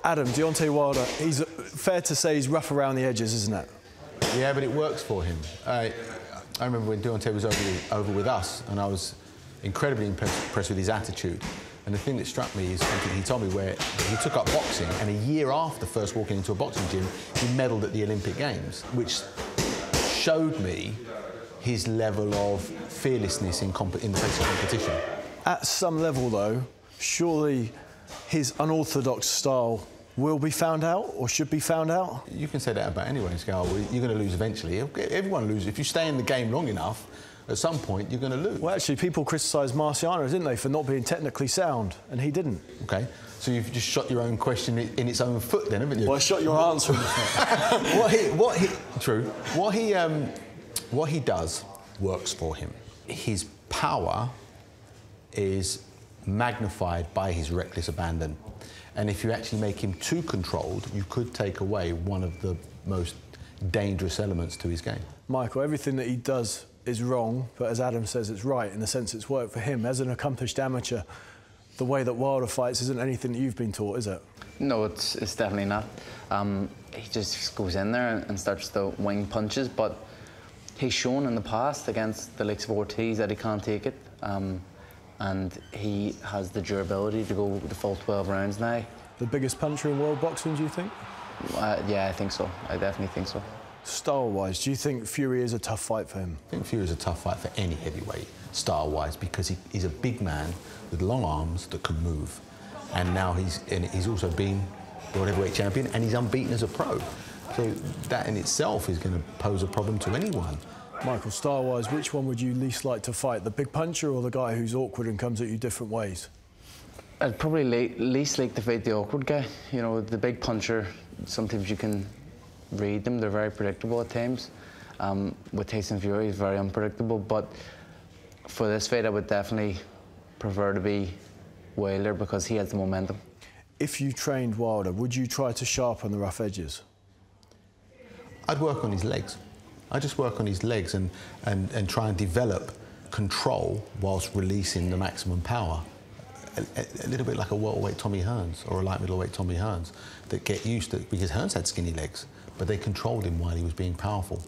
Adam, Deontay Wilder, he's fair to say he's rough around the edges, isn't it? Yeah, but it works for him. I remember when Deontay was over with us, and I was incredibly impressed with his attitude. And the thing that struck me is something he told me where he took up boxing, and a year after first walking into a boxing gym, he medalled at the Olympic Games, which showed me his level of fearlessness in the face of competition. At some level, though, surely his unorthodox style will be found out, or should be found out? You can say that about anyone, Scal. You're going to lose eventually. Everyone loses. If you stay in the game long enough, at some point, you're going to lose. Well, actually, people criticised Marciano, didn't they, for not being technically sound, and he didn't. OK, so you've just shot your own question in its own foot then, haven't you? Well, I shot your answer. What he does works for him. His power is magnified by his reckless abandon. And if you actually make him too controlled, you could take away one of the most dangerous elements to his game. Michael, everything that he does is wrong, but as Adam says, it's right in the sense it's worked for him. As an accomplished amateur, the way that Wilder fights isn't anything that you've been taught, is it? No, it's definitely not. He just goes in there and starts to wing punches, but he's shown in the past against the likes of Ortiz that he can't take it. And he has the durability to go the full 12 rounds now. The biggest puncher in world boxing, do you think? Yeah, I think so. I definitely think so. Style-wise, do you think Fury is a tough fight for him? I think Fury is a tough fight for any heavyweight, style-wise, because he's a big man with long arms that can move. And now he's also been world heavyweight champion, and he's unbeaten as a pro. So that in itself is going to pose a problem to anyone. Michael, style-wise, which one would you least like to fight? The big puncher or the guy who's awkward and comes at you different ways? I'd probably least like to fight the awkward guy. You know, the big puncher, sometimes you can read them. They're very predictable at times. With Tyson Fury, he's very unpredictable. But for this fight, I would definitely prefer to be Wilder because he has the momentum. If you trained Wilder, would you try to sharpen the rough edges? I'd work on his legs. I just work on his legs and try and develop control whilst releasing the maximum power. A little bit like a welterweight Tommy Hearns or a light middleweight Tommy Hearns that get used to it, because Hearns had skinny legs, but they controlled him while he was being powerful.